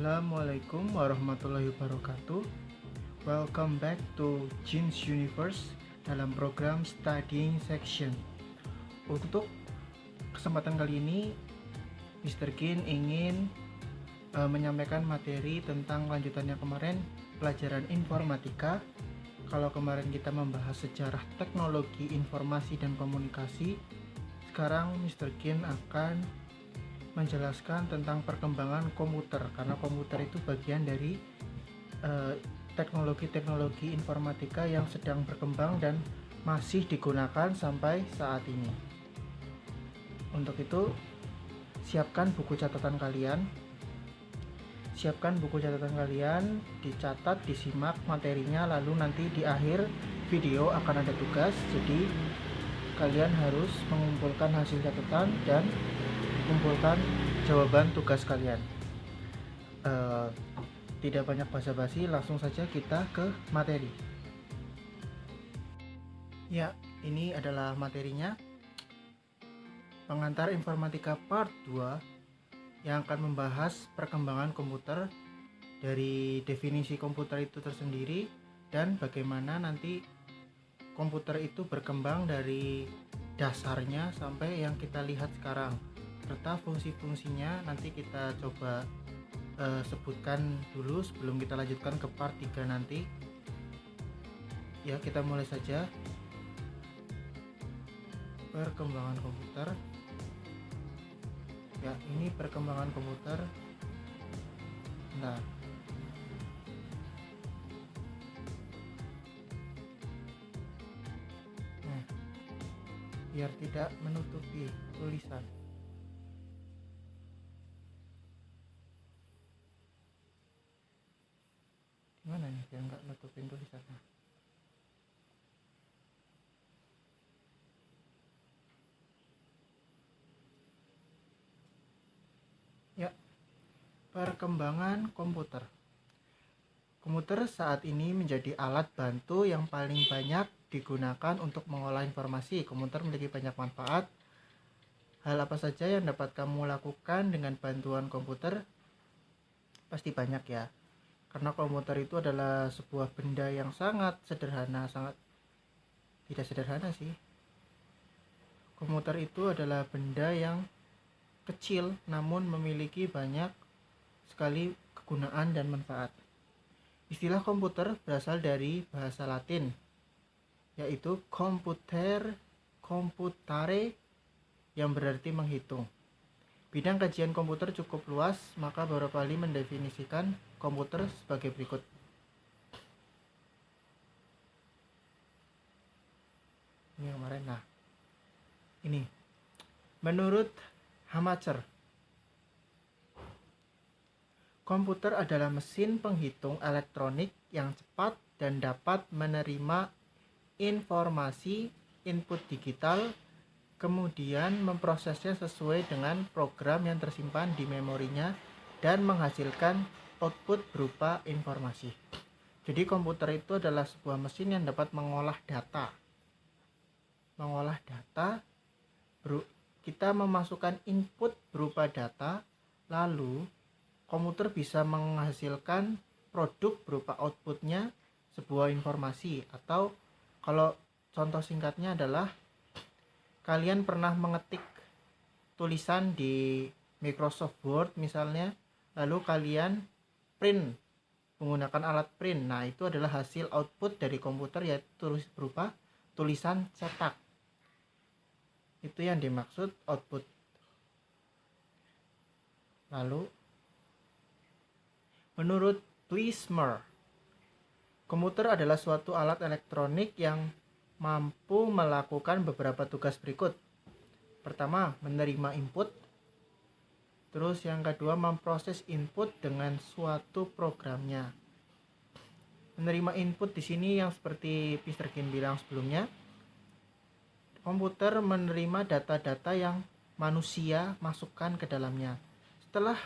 Assalamualaikum warahmatullahi wabarakatuh. Welcome back to Jin's Universe dalam program Studying Section. Untuk kesempatan kali ini, Mr. Kin ingin menyampaikan materi tentang lanjutannya kemarin, pelajaran informatika. Kalau kemarin kita membahas sejarah teknologi informasi dan komunikasi, sekarang Mr. Kin akan menjelaskan tentang perkembangan komputer, karena komputer itu bagian dari teknologi-teknologi informatika yang sedang berkembang dan masih digunakan sampai saat ini. Untuk itu, siapkan buku catatan kalian, dicatat, disimak materinya, lalu nanti di akhir video akan ada tugas, jadi kalian harus mengumpulkan hasil catatan dan kumpulkan jawaban tugas kalian. Tidak banyak basa-basi, langsung saja kita ke materi. Ya, ini adalah materinya. Pengantar informatika part 2 yang akan membahas perkembangan komputer, dari definisi komputer itu tersendiri dan bagaimana nanti komputer itu berkembang dari dasarnya sampai yang kita lihat sekarang, serta fungsi-fungsinya nanti kita coba sebutkan dulu sebelum kita lanjutkan ke part 3 nanti. Ya, kita mulai saja. Perkembangan komputer. Ya, ini perkembangan komputer. Nah, biar tidak menutupi tulisan. Gimana nih biar nggak nutupin tulisannya? Ya, perkembangan komputer. Komputer saat ini menjadi alat bantu yang paling banyak digunakan untuk mengolah informasi. Komputer memiliki banyak manfaat. Hal apa saja yang dapat kamu lakukan dengan bantuan komputer? Pasti banyak ya. Karena komputer itu adalah sebuah benda yang sangat sederhana, sangat tidak sederhana sih. Komputer itu adalah benda yang kecil namun memiliki banyak sekali kegunaan dan manfaat. Istilah komputer berasal dari bahasa Latin, yaitu computare, yang berarti menghitung. Bidang kajian komputer cukup luas, maka beberapa ahli mendefinisikan komputer sebagai berikut. Ini kemarin. Nah, ini menurut Hamacher, komputer adalah mesin penghitung elektronik yang cepat dan dapat menerima informasi input digital, kemudian memprosesnya sesuai dengan program yang tersimpan di memorinya dan menghasilkan output berupa informasi. Jadi komputer itu adalah sebuah mesin yang dapat mengolah data. Kita memasukkan input berupa data, lalu komputer bisa menghasilkan produk berupa outputnya sebuah informasi. Atau kalau contoh singkatnya adalah kalian pernah mengetik tulisan di Microsoft Word misalnya, lalu kalian print menggunakan alat print. Nah, itu adalah hasil output dari komputer, yaitu berupa tulisan cetak. Itu yang dimaksud output. Lalu menurut Wismer, komputer adalah suatu alat elektronik yang mampu melakukan beberapa tugas berikut. Pertama, menerima input. Terus yang kedua, memproses input dengan suatu programnya. Menerima input di sini yang seperti Mr. Kin bilang sebelumnya, komputer menerima data-data yang manusia masukkan ke dalamnya. Setelah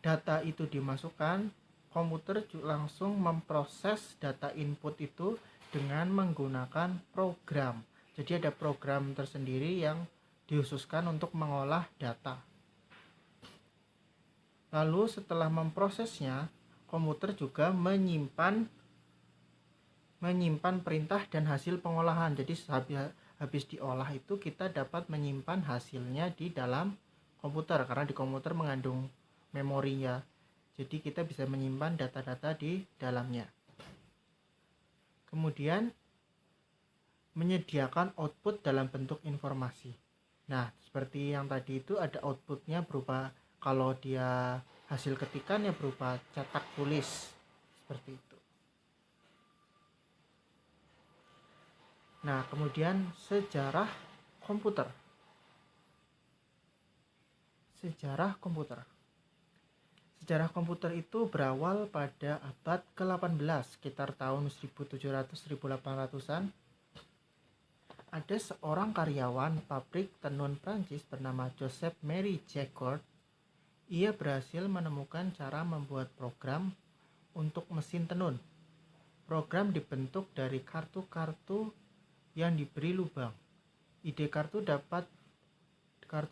data itu dimasukkan, komputer langsung memproses data input itu dengan menggunakan program. Jadi ada program tersendiri yang dikhususkan untuk mengolah data. Lalu setelah memprosesnya, komputer juga menyimpan perintah dan hasil pengolahan. Jadi habis diolah itu kita dapat menyimpan hasilnya di dalam komputer, karena di komputer mengandung memori ya. Jadi kita bisa menyimpan data-data di dalamnya. Kemudian menyediakan output dalam bentuk informasi. Nah, seperti yang tadi itu ada outputnya berupa, kalau dia hasil ketikan ya berupa cetak tulis seperti itu. Nah, kemudian sejarah komputer. Sejarah komputer. Sejarah komputer itu berawal pada abad ke-18, sekitar tahun 1700-1800-an. Ada seorang karyawan pabrik tenun Prancis bernama Joseph Marie Jacquard. Ia berhasil menemukan cara membuat program untuk mesin tenun. Program dibentuk dari kartu-kartu yang diberi lubang. Ide kartu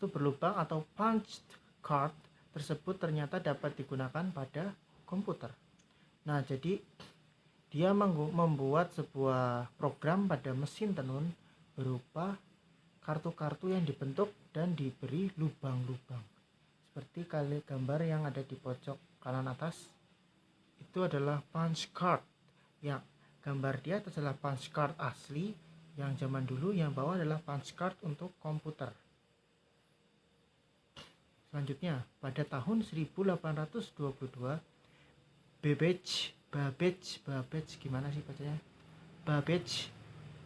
berlubang atau punched card tersebut ternyata dapat digunakan pada komputer. Nah, jadi dia membuat sebuah program pada mesin tenun berupa kartu-kartu yang dibentuk dan diberi lubang-lubang. Seperti gambar yang ada di pojok kanan atas, itu adalah punch card. Yang gambar dia adalah punch card asli yang zaman dulu, yang bawah adalah punch card untuk komputer. Selanjutnya, pada tahun 1822, Babbage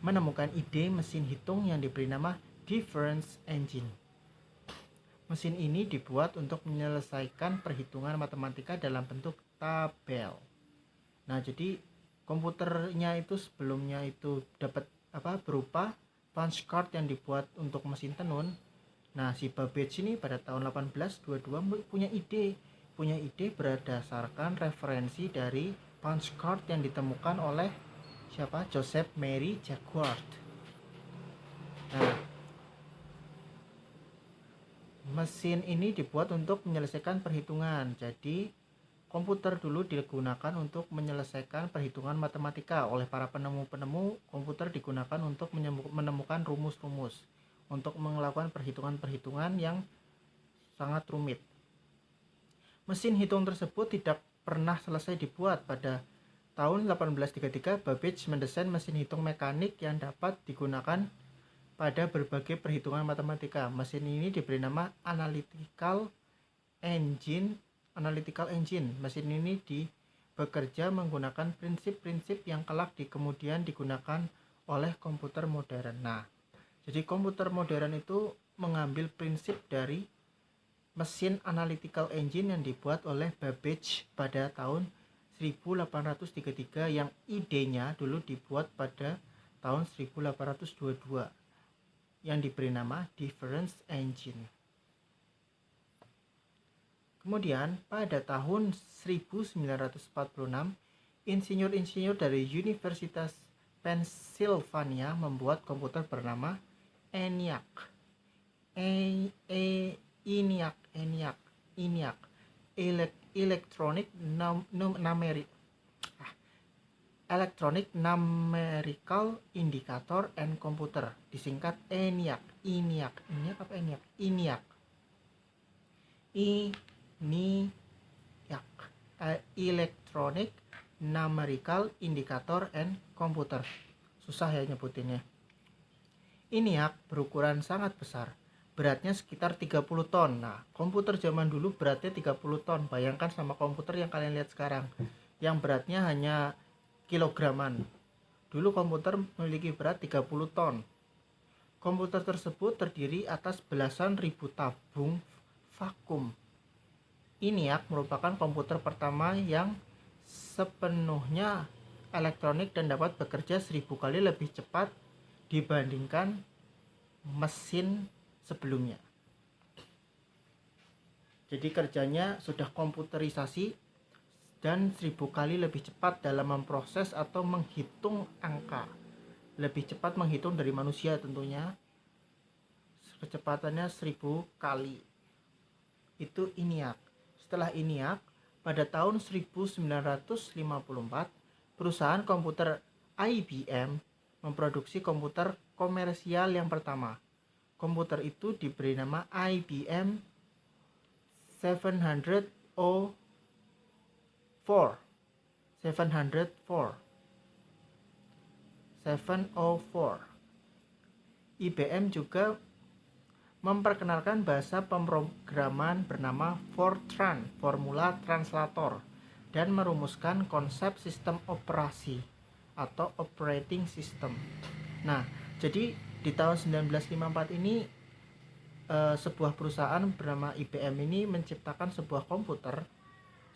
menemukan ide mesin hitung yang diberi nama difference engine. Mesin ini dibuat untuk menyelesaikan perhitungan matematika dalam bentuk tabel. Nah, jadi komputernya itu sebelumnya itu dapat berupa punch card yang dibuat untuk mesin tenun. Nah, si Babbage ini pada tahun 1822 punya ide berdasarkan referensi dari punch card yang ditemukan oleh Joseph Marie Jacquard. Nah, mesin ini dibuat untuk menyelesaikan perhitungan. Jadi komputer dulu digunakan untuk menyelesaikan perhitungan matematika. Oleh para penemu-penemu, komputer digunakan untuk menemukan rumus-rumus, untuk melakukan perhitungan-perhitungan yang sangat rumit. Mesin hitung tersebut tidak pernah selesai dibuat. Pada tahun 1833, Babbage mendesain mesin hitung mekanik yang dapat digunakan pada berbagai perhitungan matematika. Mesin ini diberi nama analytical engine. Mesin ini bekerja menggunakan prinsip-prinsip yang kelak kemudian digunakan oleh komputer modern. Nah, jadi komputer modern itu mengambil prinsip dari mesin analytical engine yang dibuat oleh Babbage pada tahun 1833, yang idenya dulu dibuat pada tahun 1822, yang diberi nama difference engine. Kemudian pada tahun 1946, insinyur-insinyur dari Universitas Pennsylvania membuat komputer bernama ENIAC. Electronic Numerical Indicator and Computer, disingkat ENIAC. Electronic Numerical Indicator and Computer. Susah ya nyebutinnya. ENIAC berukuran sangat besar. Beratnya sekitar 30 ton. Nah, komputer zaman dulu beratnya 30 ton. Bayangkan sama komputer yang kalian lihat sekarang, yang beratnya hanya kilograman. Dulu komputer memiliki berat 30 ton. Komputer tersebut terdiri atas belasan ribu tabung vakum. ENIAC merupakan komputer pertama yang sepenuhnya elektronik dan dapat bekerja 1000 kali lebih cepat dibandingkan mesin sebelumnya. Jadi kerjanya sudah komputerisasi dan 1000 kali lebih cepat dalam memproses atau menghitung angka. Lebih cepat menghitung dari manusia tentunya. Kecepatannya 1000 kali. Itu ENIAC. Setelah ENIAC, pada tahun 1954, perusahaan komputer IBM memproduksi komputer komersial yang pertama. Komputer itu diberi nama IBM 704. 704. IBM juga memperkenalkan bahasa pemrograman bernama Fortran, Formula Translator, dan merumuskan konsep sistem operasi atau operating system. Nah, jadi di tahun 1954 ini sebuah perusahaan bernama IBM ini menciptakan sebuah komputer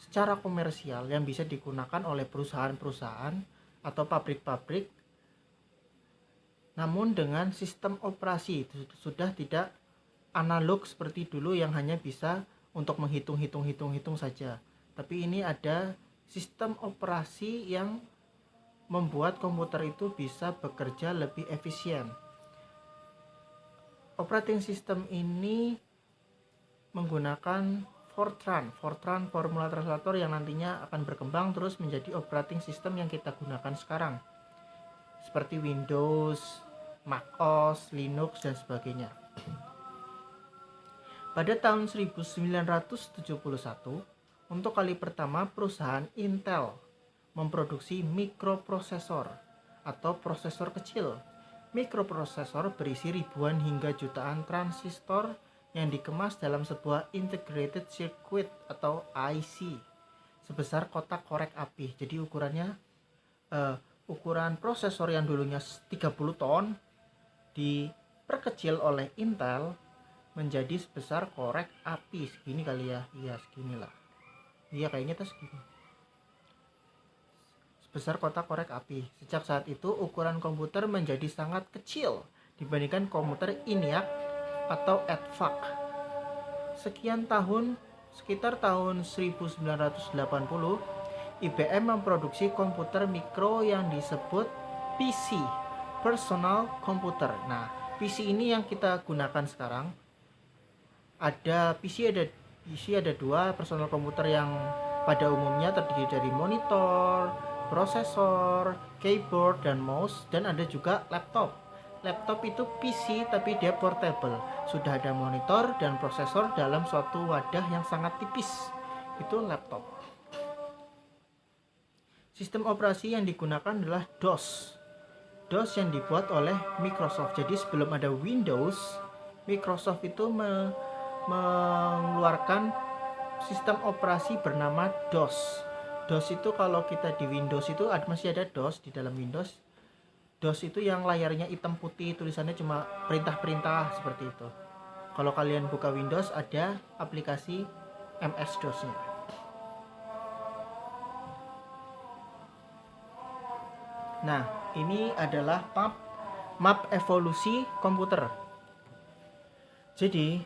secara komersial yang bisa digunakan oleh perusahaan-perusahaan atau pabrik-pabrik, namun dengan sistem operasi itu sudah tidak analog seperti dulu yang hanya bisa untuk menghitung saja. Tapi ini ada sistem operasi yang membuat komputer itu bisa bekerja lebih efisien. Operating system ini menggunakan Fortran Formula Translator yang nantinya akan berkembang terus menjadi operating system yang kita gunakan sekarang, seperti Windows, macOS, Linux, dan sebagainya. Pada tahun 1971, untuk kali pertama perusahaan Intel memproduksi mikroprosesor atau prosesor kecil. Mikroprosesor berisi ribuan hingga jutaan transistor yang dikemas dalam sebuah integrated circuit atau IC sebesar kotak korek api. Jadi ukuran prosesor yang dulunya 30 ton diperkecil oleh Intel menjadi sebesar korek api segini kali ya. Iya, seginilah. Iya, kayaknya itu segini. Sebesar kotak korek api. Sejak saat itu ukuran komputer menjadi sangat kecil dibandingkan komputer ENIAC atau EDVAC. Sekitar tahun 1980, IBM memproduksi komputer mikro yang disebut PC, Personal Computer. Nah, PC ini yang kita gunakan sekarang. PC ada dua, personal komputer yang pada umumnya terdiri dari monitor, prosesor, keyboard, dan mouse, dan ada juga laptop. Laptop itu PC tapi dia portable. Sudah ada monitor dan prosesor dalam suatu wadah yang sangat tipis. Itu laptop. Sistem operasi yang digunakan adalah DOS. DOS yang dibuat oleh Microsoft. Jadi sebelum ada Windows, Microsoft itu mengeluarkan sistem operasi bernama DOS. DOS itu kalau kita di Windows itu masih ada DOS di dalam Windows. DOS itu yang layarnya hitam putih, tulisannya cuma perintah-perintah seperti itu. Kalau kalian buka Windows ada aplikasi MS-DOS-nya. Nah, ini adalah map evolusi komputer. Jadi,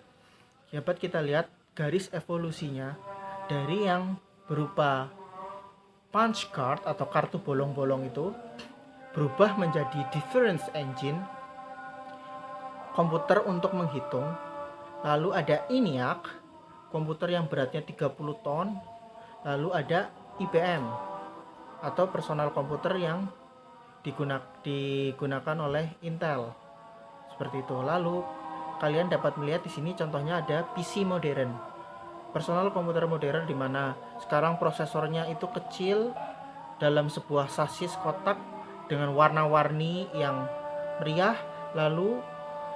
dapat kita lihat garis evolusinya dari yang berupa punch card atau kartu bolong-bolong itu berubah menjadi difference engine, komputer untuk menghitung. Lalu ada ENIAC, komputer yang beratnya 30 ton. Lalu ada IBM atau personal komputer yang digunakan oleh Intel. Seperti itu. Lalu kalian dapat melihat di sini contohnya ada PC modern. Personal komputer modern di mana sekarang prosesornya itu kecil dalam sebuah sasis kotak dengan warna-warni yang meriah, lalu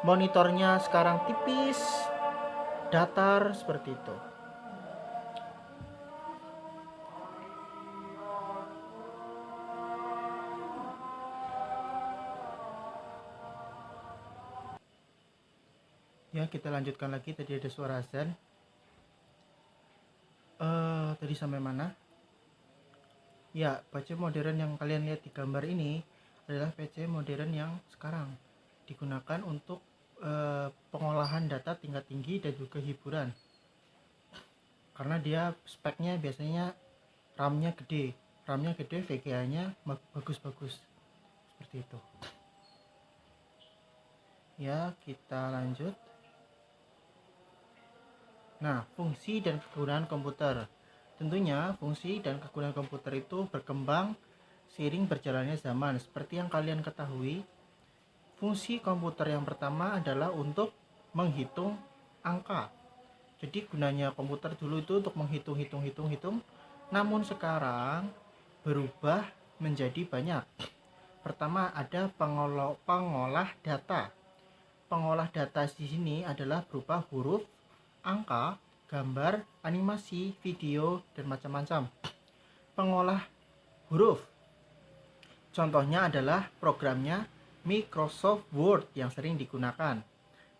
monitornya sekarang tipis, datar seperti itu. Ya, kita lanjutkan lagi. Tadi ada suara azan. Tadi sampai mana? Ya, PC modern yang kalian lihat di gambar ini adalah PC modern yang sekarang digunakan untuk pengolahan data tingkat tinggi dan juga hiburan. Karena dia speknya biasanya RAM-nya gede, VGA-nya bagus-bagus. Seperti itu. Ya, kita lanjut. Nah, fungsi dan kegunaan komputer. Tentunya fungsi dan kegunaan komputer itu berkembang seiring berjalannya zaman. Seperti yang kalian ketahui, fungsi komputer yang pertama adalah untuk menghitung angka. Jadi gunanya komputer dulu itu untuk menghitung. Namun sekarang berubah menjadi banyak. Pertama ada pengolah data. Pengolah data di sini adalah berupa huruf, angka, gambar, animasi, video, dan macam-macam. Pengolah huruf. Contohnya adalah programnya Microsoft Word yang sering digunakan.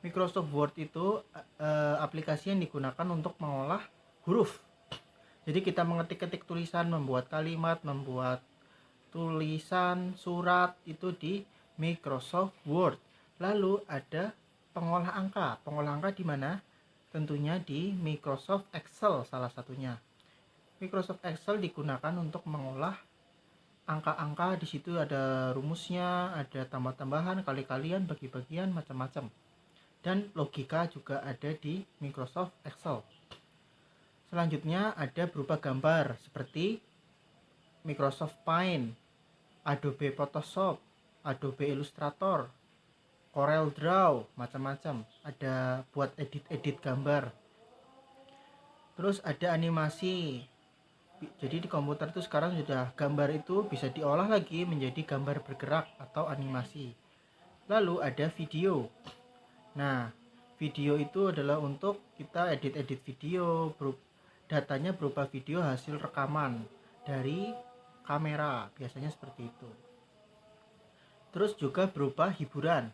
Microsoft Word itu aplikasi yang digunakan untuk mengolah huruf. Jadi kita mengetik-ketik tulisan, membuat kalimat, membuat tulisan, surat itu di Microsoft Word. Lalu ada pengolah angka. Pengolah angka di mana? Tentunya di Microsoft Excel salah satunya. Microsoft Excel digunakan untuk mengolah angka-angka. Di situ ada rumusnya, ada tambah-tambahan, kali-kalian, bagi-bagian, macam-macam. Dan logika juga ada di Microsoft Excel. Selanjutnya ada berupa gambar seperti Microsoft Paint, Adobe Photoshop, Adobe Illustrator, Corel Draw, macam-macam. Ada buat edit-edit gambar. Terus ada animasi. Jadi di komputer itu sekarang sudah gambar itu bisa diolah lagi menjadi gambar bergerak atau animasi. Lalu ada video. Nah, video itu adalah untuk kita edit-edit video. Datanya berupa video hasil rekaman dari kamera, biasanya seperti itu. Terus juga berupa hiburan.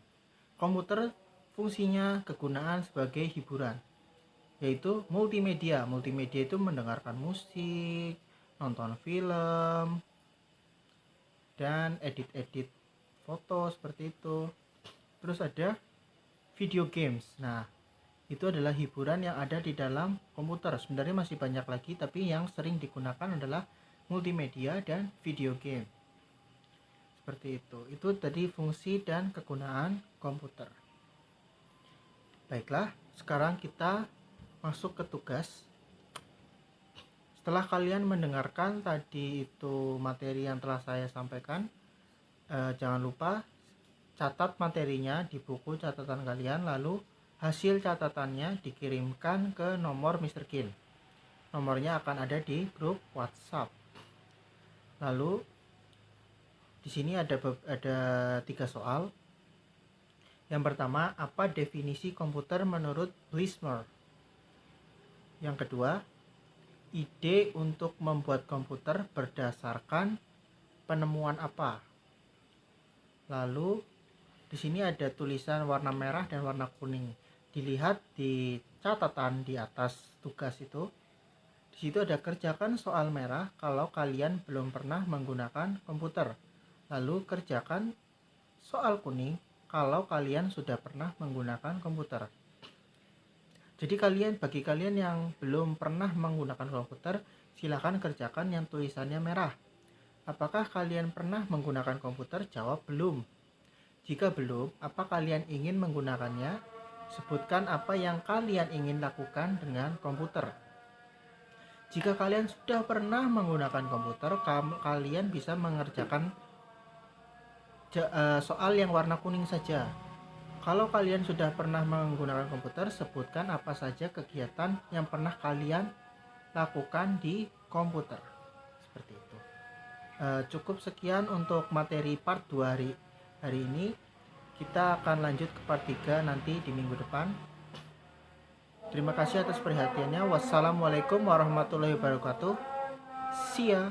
Komputer fungsinya kegunaan sebagai hiburan, yaitu multimedia. Multimedia itu mendengarkan musik, nonton film, dan edit-edit foto seperti itu. Terus ada video games. Nah, itu adalah hiburan yang ada di dalam komputer. Sebenarnya masih banyak lagi, tapi yang sering digunakan adalah multimedia dan video game. Seperti itu. Itu tadi fungsi dan kegunaan komputer. Baiklah, sekarang kita masuk ke tugas. Setelah kalian mendengarkan tadi itu materi yang telah saya sampaikan, jangan lupa catat materinya di buku catatan kalian, lalu hasil catatannya dikirimkan ke nomor Mr. Kin. Nomornya akan ada di grup WhatsApp. Lalu di sini ada 3 soal. Yang pertama, apa definisi komputer menurut Blismer? Yang kedua, ide untuk membuat komputer berdasarkan penemuan apa? Lalu di sini ada tulisan warna merah dan warna kuning. Dilihat di catatan di atas tugas itu. Di situ ada kerjakan soal merah kalau kalian belum pernah menggunakan komputer. Lalu kerjakan soal kuning kalau kalian sudah pernah menggunakan komputer. Jadi bagi kalian yang belum pernah menggunakan komputer, silakan kerjakan yang tulisannya merah. Apakah kalian pernah menggunakan komputer? Jawab belum. Jika belum, apa kalian ingin menggunakannya? Sebutkan apa yang kalian ingin lakukan dengan komputer. Jika kalian sudah pernah menggunakan komputer, kalian bisa mengerjakan soal yang warna kuning saja. Kalau kalian sudah pernah menggunakan komputer, sebutkan apa saja kegiatan yang pernah kalian lakukan di komputer. Seperti itu. Cukup sekian untuk materi part 2 hari ini. Kita akan lanjut ke part 3 nanti di minggu depan. Terima kasih atas perhatiannya. Wassalamualaikum warahmatullahi wabarakatuh. See ya.